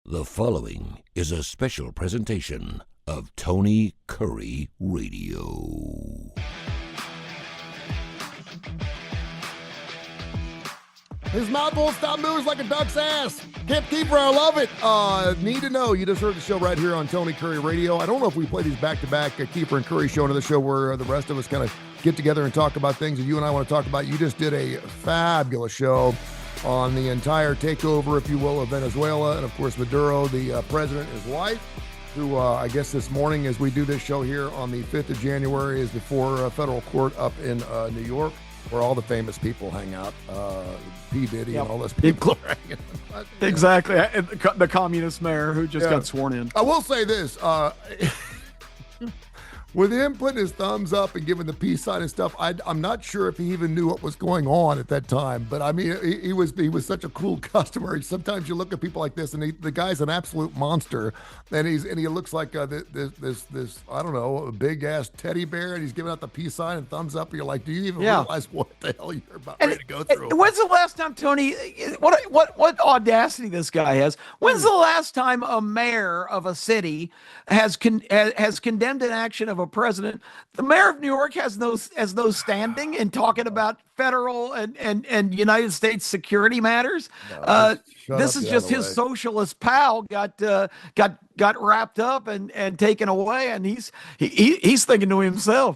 The following is a special presentation of Tony Kurre Radio. His mouth won't stop moving like a duck's ass. Keefer, I love it. Need to know, you just heard the show right here on Tony Kurre Radio. I don't know if we play these back-to-back, Keefer and Kurre show, another show where the rest of us kind of get together and talk about things that you and I want to talk about. You just did a fabulous show on the entire takeover, if you will, of Venezuela. And, of course, Maduro, the president, his wife, who I guess this morning as we do this show here on the 5th of January is before a federal court up in New York, where all the famous people hang out. P. Diddy and all those people are hanging out. Exactly. The communist mayor who just got sworn in. I will say this. With him putting his thumbs up and giving the peace sign and stuff, I'm not sure if he even knew what was going on at that time. But I mean, he was such a cool customer. Sometimes you look at people like this, and the guy's an absolute monster, and he looks like this I don't know, a big ass teddy bear, and he's giving out the peace sign and thumbs up. And you're like, do you even realize what the hell you're about ready to go through? When's the last time, Tony? What audacity this guy has? When's the last time a mayor of a city has condemned an action of a president? The mayor of New York has no standing in talking about federal and United States security matters. This is just his socialist pal got wrapped up and taken away, and he's thinking to himself,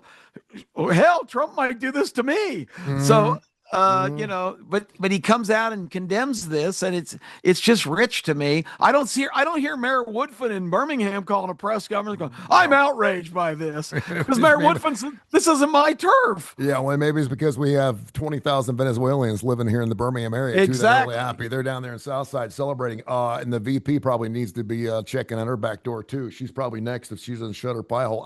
oh, hell, Trump might do this to me. Mm-hmm. So. But he comes out and condemns this, and it's just rich to me. I don't hear Mayor Woodfin in Birmingham calling a press conference going, I'm outraged by this. Because Mayor Woodfin said, this isn't my turf. Yeah, well, maybe it's because we have 20,000 Venezuelans living here in the Birmingham area. Exactly. Too. They're really happy. They're down there in Southside celebrating. And the VP probably needs to be checking on her back door too. She's probably next if she doesn't shut her pie hole.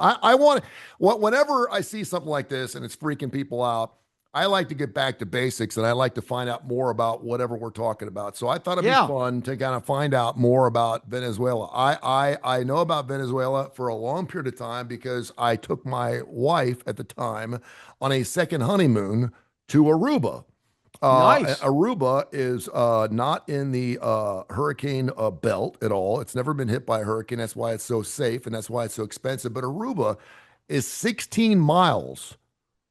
Whenever I see something like this and it's freaking people out, I like to get back to basics, and I like to find out more about whatever we're talking about. So I thought it'd be fun to kind of find out more about Venezuela. I know about Venezuela for a long period of time because I took my wife at the time on a second honeymoon to Aruba. Nice. Aruba is not in the hurricane belt at all. It's never been hit by a hurricane. That's why it's so safe, and that's why it's so expensive. But Aruba is 16 miles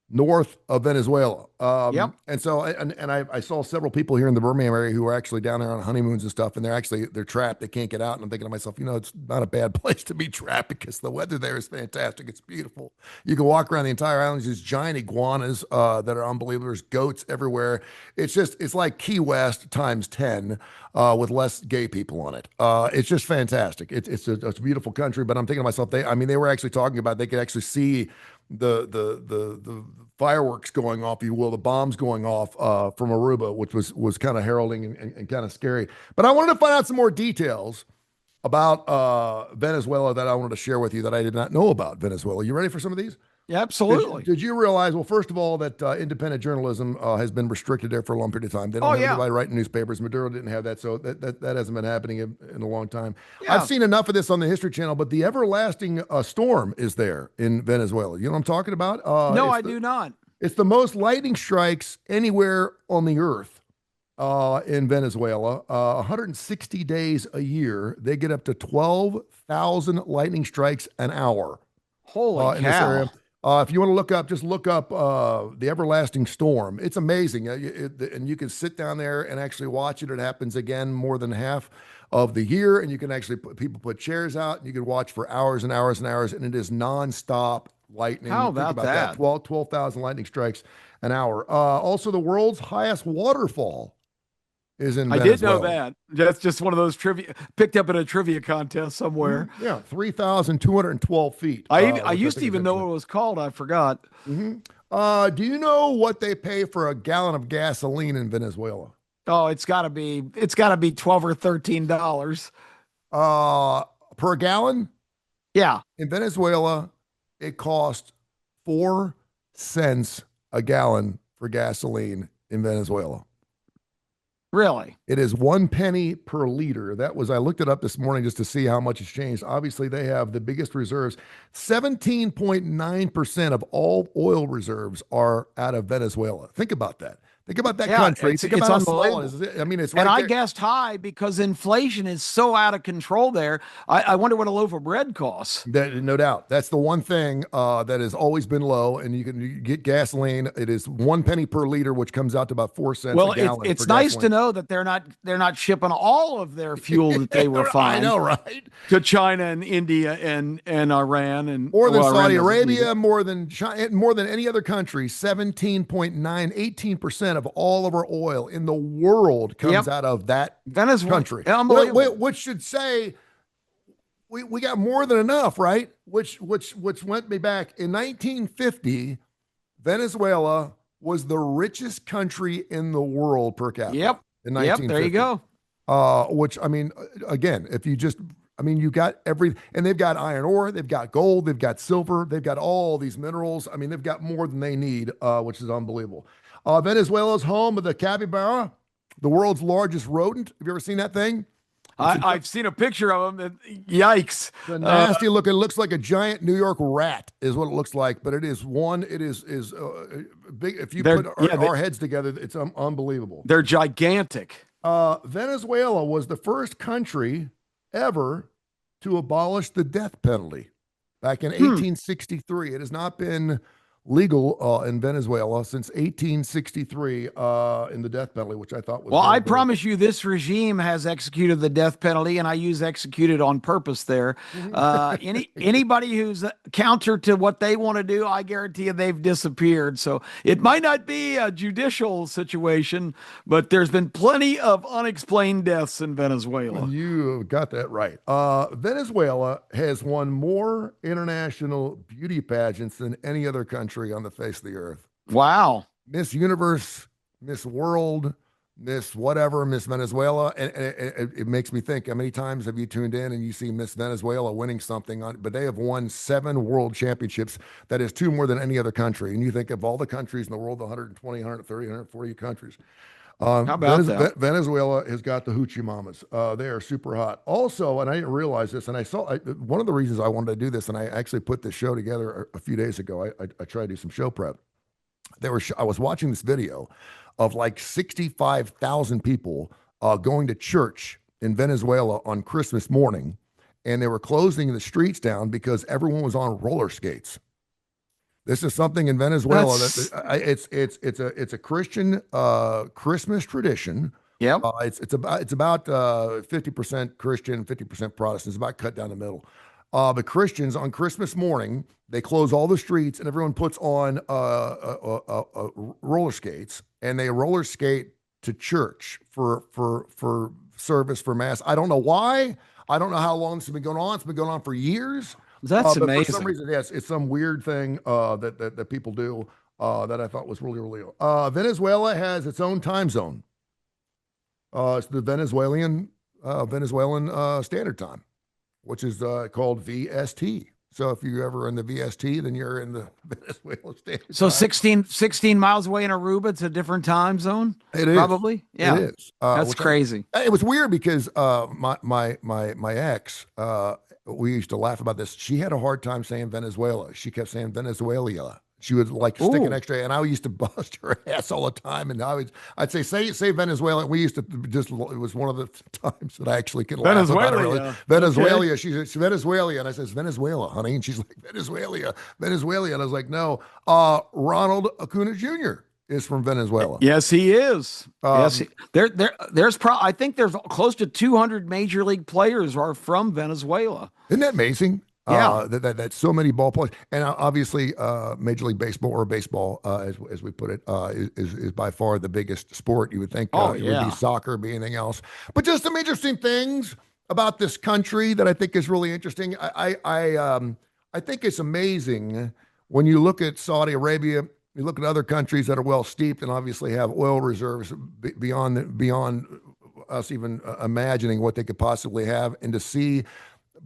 north of Venezuela. And so, and I saw several people here in the Birmingham area who are actually down there on honeymoons and stuff, and they're trapped. They can't get out. And I'm thinking to myself, it's not a bad place to be trapped because the weather there is fantastic. It's beautiful. You can walk around the entire island. There's giant iguanas that are unbelievable. There's goats everywhere. It's like Key West times 10 with less gay people on it. It's just fantastic. It's a beautiful country, but I'm thinking to myself, they were actually talking about, they could actually see the fireworks going off, if you will, the bombs going off from Aruba, which was kind of heralding and kind of scary. But I wanted to find out some more details about Venezuela that I wanted to share with you that I did not know about Venezuela. You ready for some of these? Yeah, absolutely. Did you realize, well, first of all, that independent journalism has been restricted there for a long period of time? They don't have anybody writing newspapers. Maduro didn't have that, so that hasn't been happening in a long time. Yeah. I've seen enough of this on the History Channel, but the everlasting storm is there in Venezuela. You know what I'm talking about? No, I do not. It's the most lightning strikes anywhere on the earth in Venezuela. 160 days a year, they get up to 12,000 lightning strikes an hour. Holy cow. In this area. If you want to look up, just look up the everlasting storm. It's amazing. And you can sit down there and actually watch it. It happens again more than half of the year. And you can actually people put chairs out and you can watch for hours and hours and hours. And it is nonstop lightning. How about that? 12,000 lightning strikes an hour. Also, the world's highest waterfall is in Venezuela. I did know that. That's just one of those trivia picked up in a trivia contest somewhere. Mm-hmm. Yeah, 3,212 feet. I used to even know what it was called. I forgot. Mm-hmm. Do you know what they pay for a gallon of gasoline in Venezuela? Oh, it's got to be $12 or $13. Per gallon? Yeah. In Venezuela, it costs 4 cents a gallon for gasoline in Venezuela. Really? It is 1 penny per liter. I looked it up this morning just to see how much it's changed. Obviously, they have the biggest reserves. 17.9% of all oil reserves are out of Venezuela. Think about that. Think about that Yeah, country. Think it's about how small it unbelievable. is. I mean, it's And right I there. guessed high because inflation is so out of control there. I wonder what a loaf of bread costs. No doubt. That's the one thing that has always been low. And you get gasoline. It is 1 penny per liter, which comes out to about 4 cents a Well, gallon for it's nice to gasoline. know that they're not shipping all of their fuel that they I refine know, right? to China and India and Iran and More than well, Iran Saudi doesn't need it. Arabia, more than China, more than any other country. 17.9, 18% of all of our oil in the world comes Yep, out of that Venezuela, country. unbelievable. Which should say we got more than enough, right? Which went me back in 1950. Venezuela was the richest country in the world per capita Yep, in yep. There you 1950. go. Which I mean, again, if you just, I mean, you got and they've got iron ore, they've got gold, they've got silver, they've got all these minerals. I mean, they've got more than they need, which is unbelievable. Venezuela's home of the capybara, the world's largest rodent. Have you ever seen that thing? It's a, I've seen a picture of them. Yikes! the nasty looking, looks like a giant New York rat, is what it looks like. But it is one, it is big. If you They're put yeah, our heads together, it's unbelievable. they're gigantic. Venezuela was the first country ever to abolish the death penalty back in 1863. It has not been legal in Venezuela since 1863 in the death penalty, which I thought was Well, very, I very. promise you, this regime has executed the death penalty, and I use executed on purpose there. Anybody who's counter to what they want to do, I guarantee you they've disappeared. So it might not be a judicial situation, but there's been plenty of unexplained deaths in Venezuela. You got that right. Venezuela has won more international beauty pageants than any other country on the face of the earth. Wow. Miss Universe, Miss World, Miss whatever, Miss Venezuela. And it makes me think, how many times have you tuned in and you see Miss Venezuela winning something on, but they have won 7 world championships. That is 2 more than any other country. And you think of all the countries in the world, 120, 130, 140 countries. How about that? Venezuela has got the hoochie mamas. They are super hot. Also, and I didn't realize this, and one of the reasons I wanted to do this, and I actually put this show together a few days ago. I tried to do some show prep. I was watching this video of like 65,000 people going to church in Venezuela on Christmas morning, and they were closing the streets down because everyone was on roller skates. This is something in Venezuela it's a Christian Christmas tradition. Yep. It's about 50% Christian, 50% Protestant. It's about cut down the middle. The Christians on Christmas morning, they close all the streets and everyone puts on roller skates, and they roller skate to church for service, for mass. I don't know why. I don't know how long this has been going on. It's been going on for years. That's But amazing. for some reason, yes, it's some weird thing that people do that I thought was really, really. Venezuela has its own time zone. It's the Venezuelan Standard Time, which is called VST. So if you're ever in the VST, then you're in the Venezuela Standard So Time. 16 miles away in Aruba, it's a different time zone? It is. Probably. Yeah. It is. That's crazy. It was weird because my ex, we used to laugh about this. She had a hard time saying Venezuela. She kept saying Venezuela. She would like stick an Ooh. extra, and I used to bust her ass all the time. And I'd say Venezuela. We used to just, it was one of the times that I actually could laugh about it. Really. Venezuela. Okay. She's Venezuela, and I says Venezuela, honey, and she's like Venezuela, Venezuela, and I was like, no. Ronald Acuna Jr. is from Venezuela. Yes, he is. Yes, Um, I think there's close to 200 major league players are from Venezuela. Isn't that amazing? Yeah. That so many ball players, and obviously, Major League Baseball, or baseball, as we put it, is by far the biggest sport. You would think it would Yeah. be soccer, be anything else, but just some interesting things about this country that I think is really interesting. I think it's amazing when you look at Saudi Arabia. You look at other countries that are well steeped and obviously have oil reserves beyond us even imagining what they could possibly have, and to see.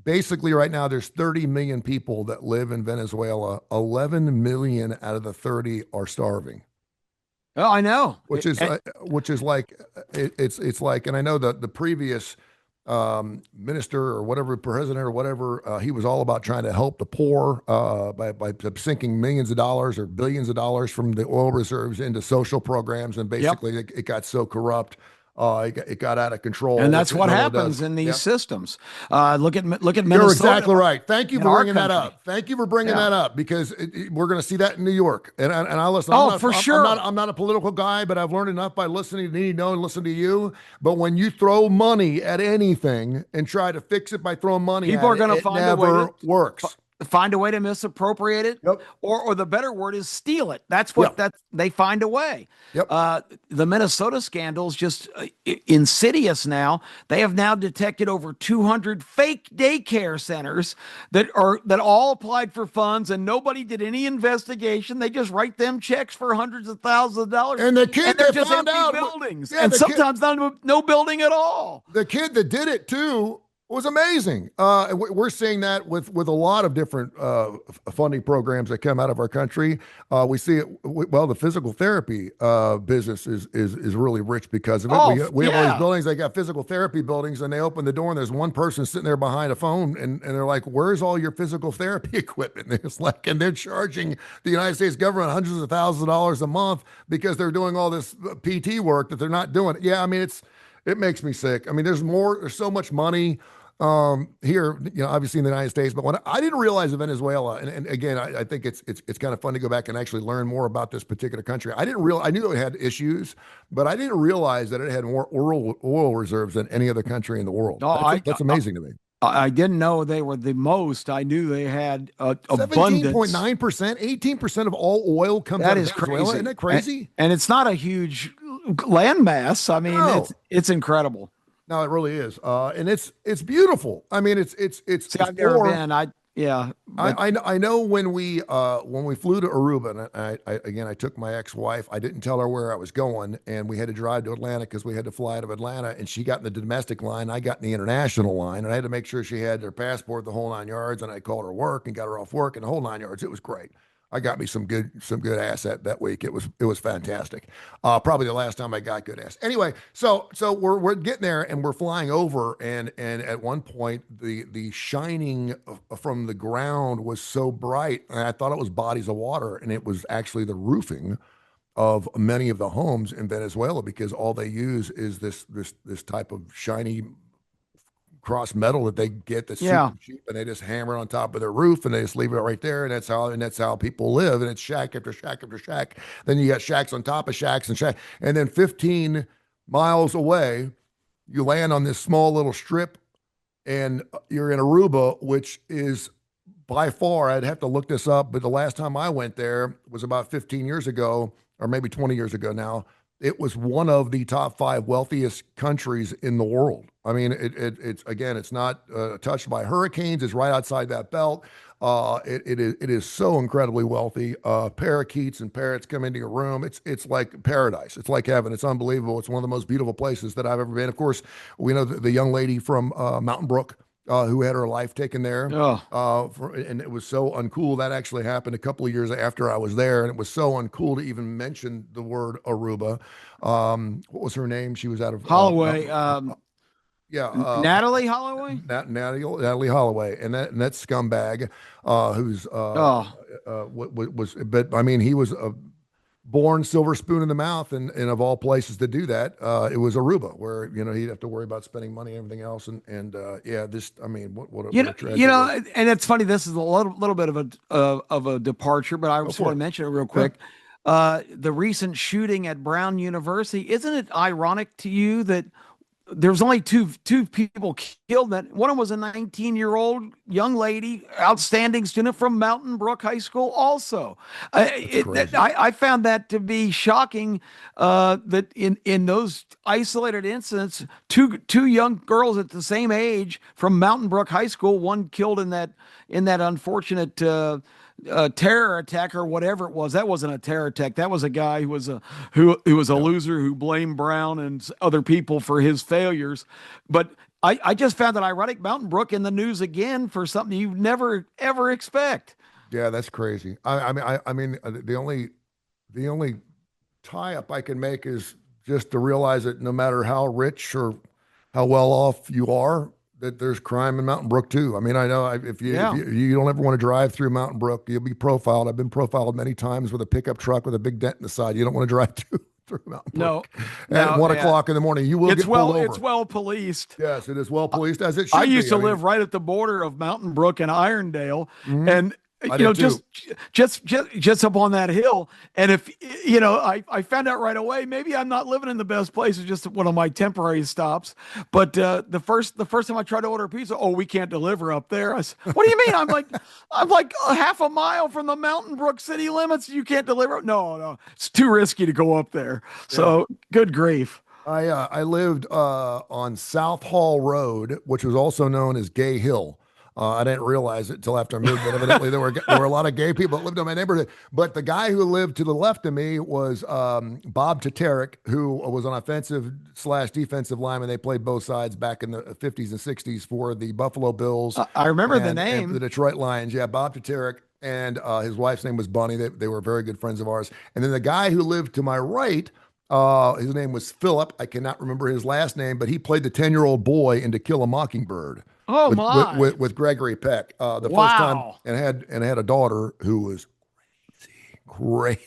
Basically, right now, there's 30 million people that live in Venezuela. 11 million out of the 30 are starving, Oh, I know. which is like it's like, and I know that the previous minister or whatever, president or whatever, he was all about trying to help the poor by sinking millions of dollars or billions of dollars from the oil reserves into social programs. And Yep. basically, it got so corrupt, it got out of control, And which that's it what normally does. happens in these Yep. systems. Look at You're Minnesota exactly right. Thank you in for our bringing that country. up. Thank you for bringing Yeah. that up because we're going to see that in New York. And I listen. Oh, for sure. I'm not a political guy, but I've learned enough by listening to Need Know and listen to you. But when you throw money at anything and try to fix it by throwing money People at are it, going to it find a way never to works. find a way to misappropriate it, Yep. or the better word is steal it. That's what Yep. that they find a way. Yep. The Minnesota scandals just insidious now. They have now detected over 200 fake daycare centers that all applied for funds and nobody did any investigation. They just write them checks for hundreds of thousands of dollars, And the and kid they're that just found empty out, buildings, yeah, and sometimes not no building at all. the kid that did it too was amazing. And we're seeing that with a lot of different funding programs that come out of our country. We see it. Well, the physical therapy business is really rich because of it. Oh, We have all these yeah. buildings. They got physical therapy buildings, and they open the door, and there's one person sitting there behind a phone, and they're like, "Where's all your physical therapy equipment?" And it's like, and they're charging the United States government hundreds of thousands of dollars a month because they're doing all this PT work that they're not doing. Yeah, I mean, it makes me sick. I mean, there's so much money here, obviously in the United States, but when I didn't realize Venezuela, and again, I think it's kind of fun to go back and actually learn more about this particular country. I knew it had issues, but I didn't realize that it had more oil reserves than any other country in the world. No, That's amazing to me. I didn't know they were the most. I knew they had abundance. 17.9%, 18% of all oil comes That out of is Venezuela. crazy. Isn't that crazy? And it's not a huge landmass. I mean, No. it's incredible. No, it really is, and it's beautiful. I mean, See, it's I've never for been. Yeah, but I know when we flew to Aruba, and again I took my ex-wife. I didn't tell her where I was going, and we had to drive to Atlanta because we had to fly out of Atlanta. And she got in the domestic line, I got in the international line, and I had to make sure she had her passport, the whole nine yards. And I called her work and got her off work and the whole nine yards. It was great. I got me some good ass that week. It was fantastic. Probably the last time I got good ass. Anyway, so we're getting there and we're flying over, and at one point the shining from the ground was so bright, and I thought it was bodies of water, and it was actually the roofing of many of the homes in Venezuela, because all they use is this type of shiny cross metal that they get that's yeah, super cheap, and they just hammer it on top of their roof, and they just leave it right there, and that's how people live. And it's shack after shack after shack. Then you got shacks on top of shacks and shack, and then 15 miles away you land on this small little strip, and you're in Aruba, which is by far, I'd have to look this up, but the last time I went there was about 15 years ago, or maybe 20 years ago now. It was one of the top five wealthiest countries in the world. I mean, it's again, it's not touched by hurricanes. It's right outside that belt. It is so incredibly wealthy. Parakeets and parrots come into your room. It's like paradise. It's like heaven. It's unbelievable. It's one of the most beautiful places that I've ever been. Of course, we know the young lady from Mountain Brook, who had her life taken there. oh, And it was so uncool. That actually happened a couple of years after I was there. And it was so uncool to even mention the word Aruba. What was her name? She was out of, Holloway, yeah, Natalie Holloway. Natalie Holloway. And that scumbag, who's, Oh, but I mean, he was a born silver spoon in the mouth, and of all places to do that, it was Aruba, where he'd have to worry about spending money and everything else, and yeah, this, I mean, what a tragedy. and it's funny. This is a little bit of a departure, but I Go just for want it. to mention it real Yeah. quick. The recent shooting at Brown University. Isn't it ironic to you that there's only two people killed? That one of them was a 19-year-old young lady, outstanding student from Mountain Brook High School. Also, Crazy. I found that to be shocking. That in those isolated incidents, two young girls at the same age from Mountain Brook High School, one killed in that unfortunate. Terror attack or whatever it was. That wasn't a terror attack. That was a guy who was a Yeah. loser who blamed Brown and other people for his failures. But I just found that ironic. Mountain Brook in the news again for something you never ever expect. Yeah, that's crazy. I mean, the only tie up I can make is just to realize that no matter how rich or how well off you are, that there's crime in Mountain Brook too. I mean, I know if Yeah. you don't ever want to drive through Mountain Brook, you'll be profiled. I've been profiled many times with a pickup truck with a big dent in the side. You don't want to drive through Mountain No, Brook at no, 1 o'clock in the morning. You will get pulled it's over. well policed. Yes, it is well policed as it I should used be. to I mean, live right at the border of Mountain Brook and Irondale, mhm, and I did too. just up on that hill. And if I found out right away, maybe I'm not living in the best place. It's just one of my temporary stops. But the first time I tried to order pizza, oh, we can't deliver up there. I said, what do you mean? I'm like a half a mile from the Mountain Brook city limits. You can't deliver? No, no, it's too risky to go up there. Yeah. So good grief. I lived on South Hall Road, which was also known as Gay Hill. I didn't realize it until after I moved, but evidently there were a lot of gay people that lived in my neighborhood. But the guy who lived to the left of me was Bob Tatarek, who was an offensive slash defensive lineman. They played both sides back in the 50s and 60s for the Buffalo Bills I remember the and for the name. Detroit Lions. Yeah, Bob Tatarek. And his wife's name was Bunny. They were very good friends of ours. And then the guy who lived to my right, his name was Philip. I cannot remember his last name, but he played the 10-year-old boy in To Kill a Mockingbird Oh my! with Gregory Peck. The first time, Wow. and had a daughter who was crazy,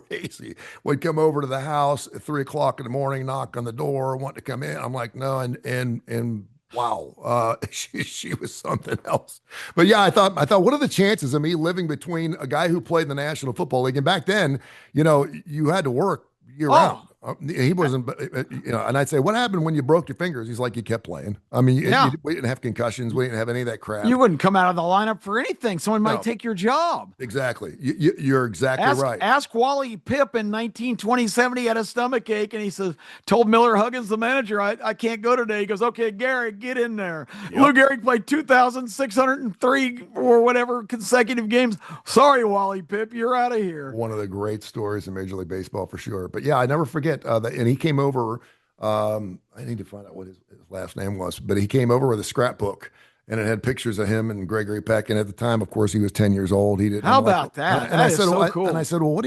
crazy. Would come over to the house at 3 o'clock in the morning, knock on the door, want to come in. I'm like, no, and wow, she was something else. But yeah, I thought, what are the chances of me living between a guy who played in the National Football League, and back then, you had to work year round. Oh, He wasn't, and I'd say, what happened when you broke your fingers? He's like, you kept playing. I mean, yeah. we didn't have concussions. We didn't have any of that crap. You wouldn't come out of the lineup for anything. Someone might No, take your job. exactly. You're exactly Ask right. ask Wally Pipp in 1927. He had a stomach ache, and he says, told Miller Huggins, the manager, I can't go today. He goes, okay, Gary, get in there. Lou Yep. Gehrig played 2,603 or whatever consecutive games. Sorry, Wally Pipp, you're out of here. One of the great stories in Major League Baseball for sure. But yeah, I never forget that. And he came over. I need to find out what his last name was, but he came over with a scrapbook, and it had pictures of him and Gregory Peck. And at the time, of course, he was 10 years old. He didn't. How I'm like, about that? and That I is said, so well, cool. and I said, well, what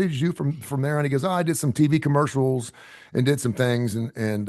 did you do from there? And he goes, oh, I did some TV commercials and did some things. And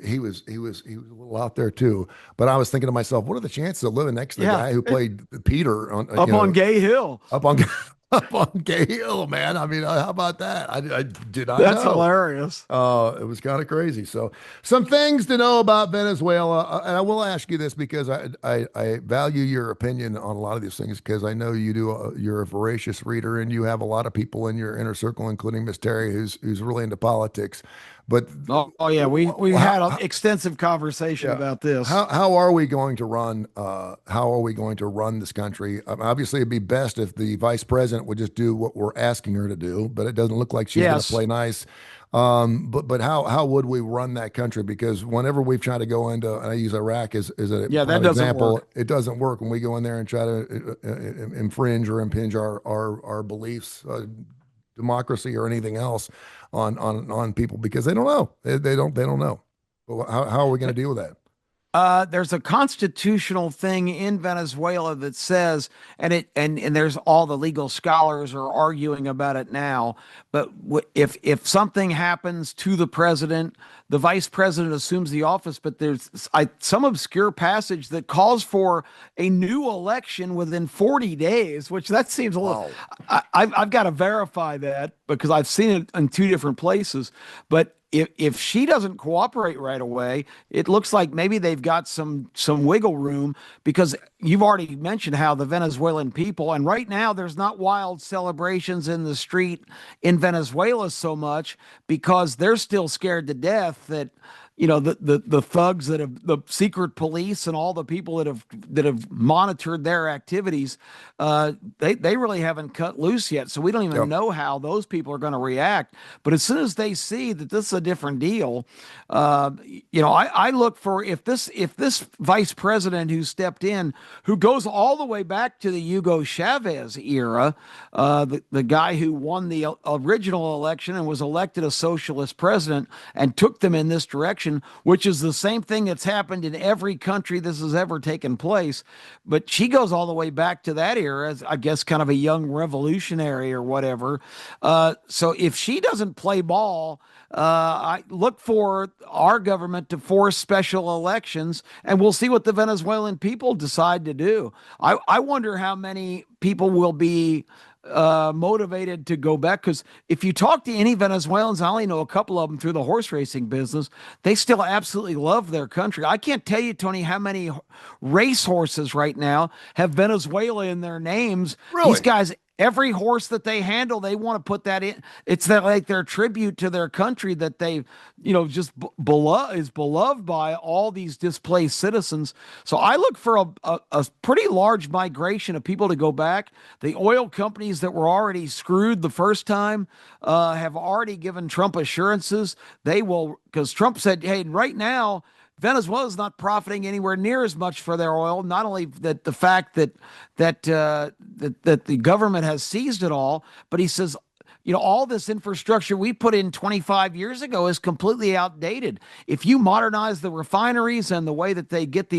he was a little out there too. But I was thinking to myself, what are the chances of living next to the Yeah. guy who played Peter on Up on Gay Hill. up on up on Gay Hill, man? I mean, how about that? I did not That's know. hilarious. It was kind of crazy. So, some things to know about Venezuela, and I will ask you this because I value your opinion on a lot of these things because I know you do. You're a voracious reader, and you have a lot of people in your inner circle, including Miss Terry, who's really into politics. But Oh yeah, we had an extensive conversation yeah. about this. How are we going to run? How are we going to run this country? Obviously, it'd be best if the vice president would just do what we're asking her to do, but it doesn't look like she's going to Yes. play nice. But how would we run that country? Because whenever we've tried to go into, and I use Iraq as a Yeah, that prime doesn't example, work. it doesn't work when we go in there and try to infringe or impinge our beliefs, democracy or anything else on people because they don't know. They don't know. Well, how are we going to deal with that? There's a constitutional thing in Venezuela that says, and there's all the legal scholars are arguing about it now. But if something happens to the president, the vice president assumes the office. But there's some obscure passage that calls for a new election within 40 days, which that seems a little. Wow. I've got to verify that because I've seen it in two different places, but. If she doesn't cooperate right away, it looks like maybe they've got some wiggle room because you've already mentioned how the Venezuelan people, and right now there's not wild celebrations in the street in Venezuela so much because they're still scared to death that the thugs that have the secret police and all the people that have monitored their activities, they really haven't cut loose yet. So we don't even Yep. know how those people are going to react. But as soon as they see that this is a different deal, I look for if this vice president who stepped in, who goes all the way back to the Hugo Chavez era, the guy who won the original election and was elected a socialist president and took them in this direction. election, which is the same thing that's happened in every country this has ever taken place. But she goes all the way back to that era as, I guess, kind of a young revolutionary or whatever. So if she doesn't play ball, I look for our government to force special elections, and we'll see what the Venezuelan people decide to do. I wonder how many people will be motivated to go back, because if you talk to any Venezuelans, I only know a couple of them through the horse racing business, they still absolutely love their country. I can't tell you, Tony, how many race horses right now have Venezuela in their names. Really? These guys, every horse that they handle, they want to put that in. It's that like their tribute to their country that they, just is beloved by all these displaced citizens. So I look for a pretty large migration of people to go back. The oil companies that were already screwed the first time have already given Trump assurances they will, because Trump said, hey, right now, Venezuela is not profiting anywhere near as much for their oil. Not only that the fact that the government has seized it all, but he says, all this infrastructure we put in 25 years ago is completely outdated. If you modernize the refineries and the way that they get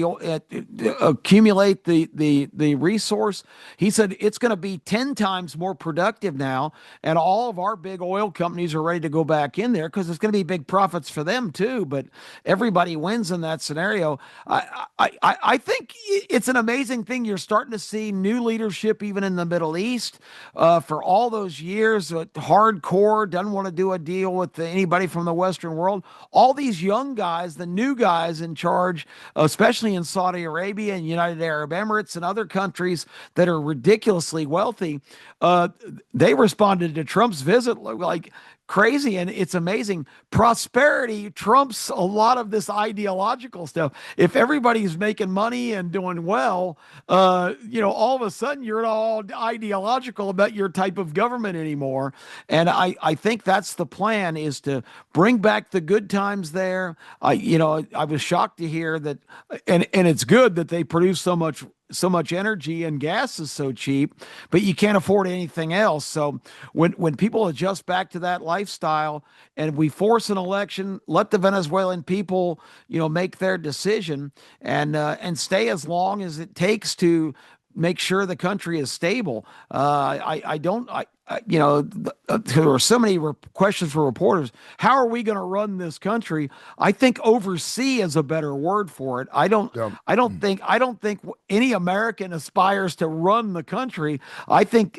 accumulate the resource, he said it's going to be 10 times more productive now. And all of our big oil companies are ready to go back in there because it's going to be big profits for them too. But everybody wins in that scenario. I think it's an amazing thing. You're starting to see new leadership even in the Middle East. For all those years, hardcore, doesn't want to do a deal with anybody from the Western world. All these young guys, the new guys in charge, especially in Saudi Arabia and United Arab Emirates and other countries that are ridiculously wealthy, they responded to Trump's visit like crazy, and it's amazing. Prosperity trumps a lot of this ideological stuff. If everybody's making money and doing well, all of a sudden you're not all ideological about your type of government anymore. And I think that's the plan, is to bring back the good times there. I was shocked to hear that, and it's good that they produce so much energy and gas is so cheap, but you can't afford anything else. So when people adjust back to that lifestyle and we force an election, let the Venezuelan people, make their decision and stay as long as it takes to make sure the country is stable. There were so many questions for reporters. How are we going to run this country? I think oversee is a better word for it. I don't think any American aspires to run the country. I think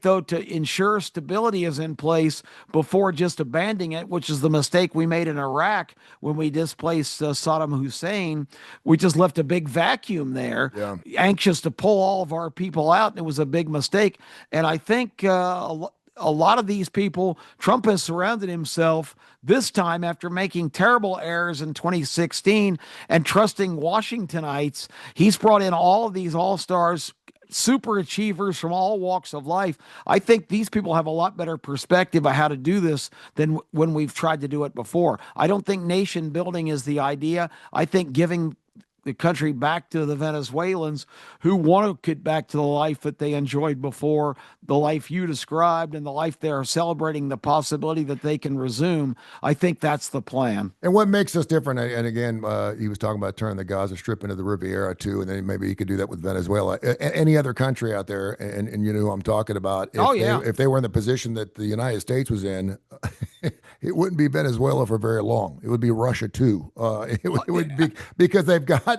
though, to ensure stability is in place before just abandoning it, which is the mistake we made in Iraq when we displaced Saddam Hussein. We just left a big vacuum there, anxious to pull all of our people out, and it was a big mistake. And I think a lot of these people, Trump has surrounded himself this time after making terrible errors in 2016 and trusting Washingtonites. He's brought in all of these all-stars, super achievers from all walks of life. I think these people have a lot better perspective of how to do this than when we've tried to do it before. I don't think nation building is the idea. I think giving the country back to the Venezuelans who want to get back to the life that they enjoyed before, the life you described, and the life they're celebrating the possibility that they can resume. I think that's the plan. And what makes us different, and again, he was talking about turning the Gaza Strip into the Riviera too, and then maybe he could do that with Venezuela. Any other country out there, and you know who I'm talking about, if they were in the position that the United States was in, it wouldn't be Venezuela for very long. It would be Russia too. It would be, because they've got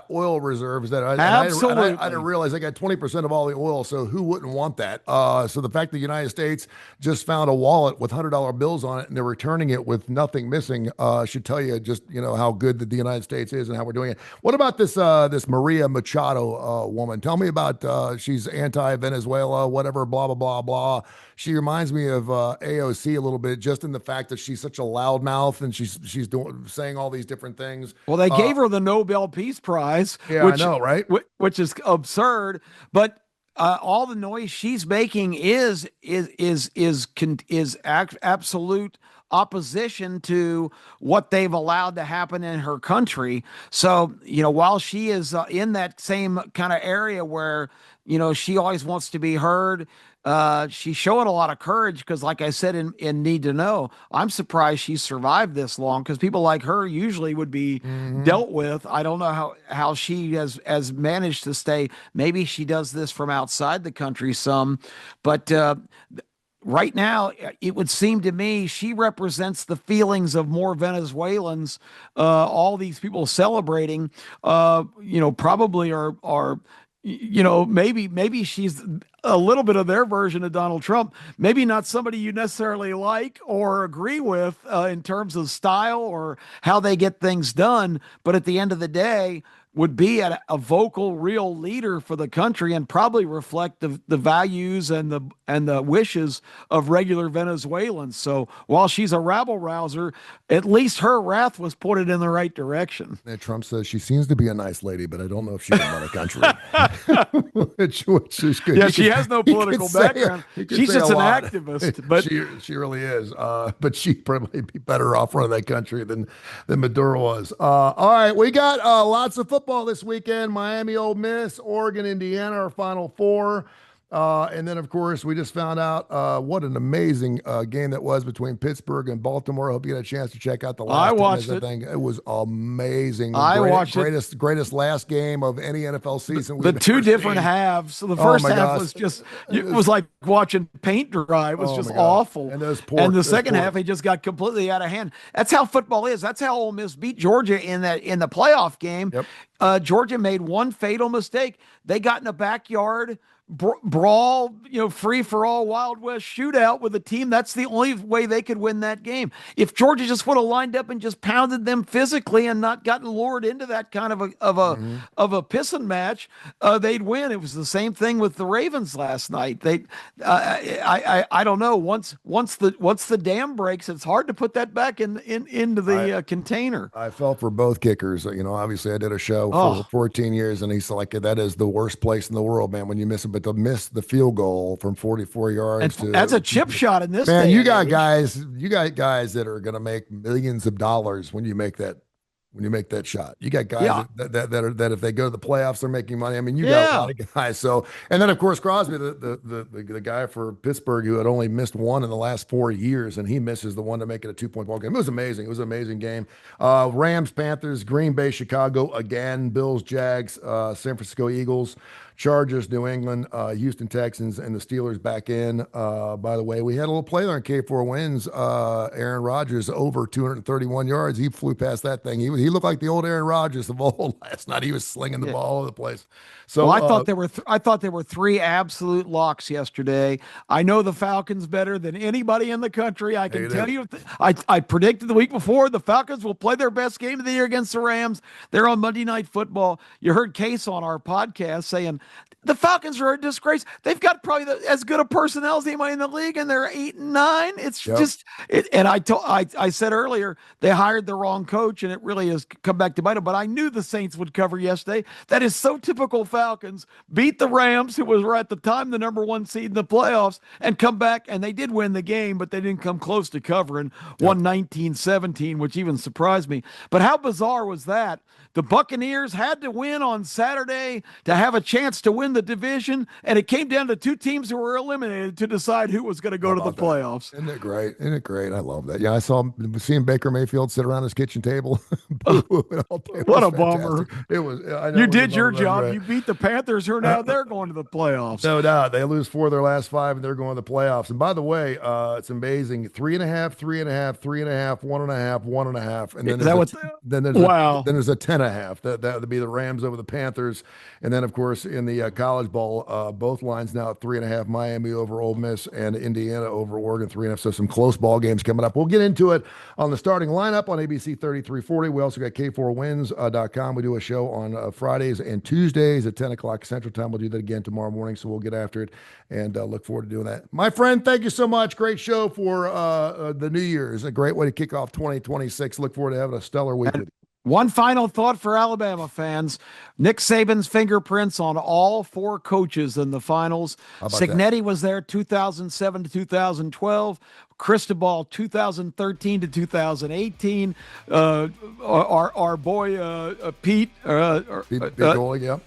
oil reserves that I didn't realize they got 20% of all the oil. So who wouldn't want that? So the fact that the United States just found a wallet with $100 bills on it and they're returning it with nothing missing should tell you just how good the United States is and how we're doing it. What about this Maria Machado woman? Tell me about she's anti-Venezuela, whatever, blah blah blah blah. She reminds me of AOC a little bit, just in the fact that she's such a loudmouth and she's saying all these different things. Well, they gave her the Nobel Peace Prize, I know, right? Which is absurd. But all the noise she's making is absolute opposition to what they've allowed to happen in her country. So, while she is in that same kind of area where, she always wants to be heard, she's showing a lot of courage because, like I said in Need to Know, I'm surprised she survived this long because people like her usually would be dealt with. I don't know how she has managed to stay. Maybe she does this from outside the country some, but right now, it would seem to me she represents the feelings of more Venezuelans. All these people celebrating, probably are, maybe she's a little bit of their version of Donald Trump. Maybe not somebody you necessarily like or agree with in terms of style or how they get things done. But at the end of the day, would be a vocal, real leader for the country and probably reflect the values and the wishes of regular Venezuelans. So while she's a rabble rouser, at least her wrath was pointed in the right direction. And Trump says she seems to be a nice lady, but I don't know if she can run a country. which is good. Yeah, she has no political background. She's just an activist, but she really is. But she'd probably be better off running that country than Maduro was. All right, we got lots of football this weekend. Miami, Ole Miss, Oregon, Indiana, our Final Four. And then, of course, we just found out what an amazing game that was between Pittsburgh and Baltimore. I hope you had a chance to check out the last. I watched it. It was amazing. Watched it. Greatest last game of any NFL season. The two different halves. So the first half was just, it was like watching paint dry. It was just awful. And the second half, it just got completely out of hand. That's how football is. That's how Ole Miss beat Georgia in the playoff game. Yep. Georgia made one fatal mistake. They got in a backyard brawl, free for all Wild West shootout with a team. That's the only way they could win that game. If Georgia just would have lined up and just pounded them physically and not gotten lured into that kind of a pissing match, they'd win. It was the same thing with the Ravens last night. I don't know. Once the dam breaks, it's hard to put that back into the container. I felt for both kickers. Obviously I did a show for 14 years, and he's like, that is the worst place in the world, man, when you miss them. But to miss the field goal from 44 yards, that's a chip shot in this. Man, you got guys that are going to make millions of dollars when you make that shot. You got guys that if they go to the playoffs, they're making money. I mean, you got a lot of guys. So, and then of course Crosby, the guy for Pittsburgh who had only missed one in the last 4 years, and he misses the one to make it a 2-point ball game. It was amazing. It was an amazing game. Rams, Panthers, Green Bay, Chicago again, Bills, Jags, San Francisco Eagles, Chargers, New England, Houston Texans, and the Steelers back in. By the way, we had a little play there in K4 wins. Aaron Rodgers over 231 yards. He flew past that thing. He looked like the old Aaron Rodgers of old last night. He was slinging the ball all over the place. So I thought there were three absolute locks yesterday. I know the Falcons better than anybody in the country. I can tell you. I predicted the week before the Falcons will play their best game of the year against the Rams. They're on Monday Night Football. You heard Case on our podcast saying the Falcons are a disgrace. They've got probably as good a personnel as anybody in the league, and they're 8-9. It's just it. And I said earlier they hired the wrong coach, and it really has come back to bite them. But I knew the Saints would cover yesterday. That is so typical Falcons. Beat the Rams, who were at the time the number one seed in the playoffs, and come back, and they did win the game, but they didn't come close to covering. Won 19-17, which even surprised me. But how bizarre was that? The Buccaneers had to win on Saturday to have a chance to win the division, and it came down to two teams who were eliminated to decide who was going to go to the playoffs. Isn't it great? Isn't it great? I love that. Yeah, I saw seeing Baker Mayfield sit around his kitchen table. What a bummer. It was. You did your job. Right. You beat the Panthers, who are now they're going to the playoffs. No doubt. They lose 4 of their last 5, and they're going to the playoffs. And by the way, it's amazing. 3.5, 3.5, 3.5, 1.5, 1.5. And then there's a 10.5. That would be the Rams over the Panthers. And then, of course, in the college bowl, both lines now at 3.5, Miami over Ole Miss and Indiana over Oregon 3.5. So some close ball games coming up. We'll get into it on the starting lineup on ABC 3340. We also got K4Wins.com. We do a show on Fridays and Tuesdays at 10 o'clock Central Time. We'll do that again tomorrow morning, so we'll get after it and look forward to doing that. My friend, thank you so much. Great show for the New Year's. A great way to kick off 2026. Look forward to having a stellar week with you. One final thought for Alabama fans. Nick Saban's fingerprints on all 4 coaches in the finals. Cignetti was there 2007 to 2012. Cristobal 2013 to 2018. Our boy Pete. Pete Golding,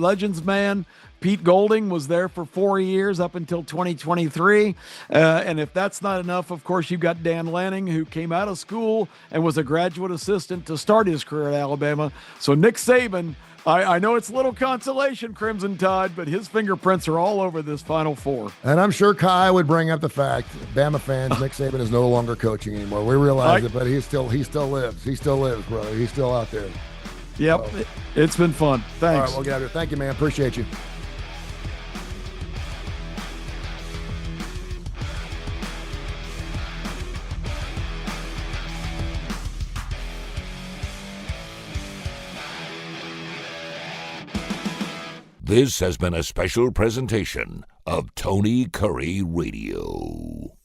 Legends man. Pete Golding was there for 4 years up until 2023. And if that's not enough, of course, you've got Dan Lanning, who came out of school and was a graduate assistant to start his career at Alabama. So Nick Saban, I know it's little consolation, Crimson Tide, but his fingerprints are all over this Final Four. And I'm sure Kai would bring up the fact, Bama fans, Nick Saban is no longer coaching anymore. We realize it, but he still lives. He still lives, brother. He's still out there. Yep, it's been fun. Thanks. All right, well, get out of here. Thank you, man. Appreciate you. This has been a special presentation of Tony Curre Radio.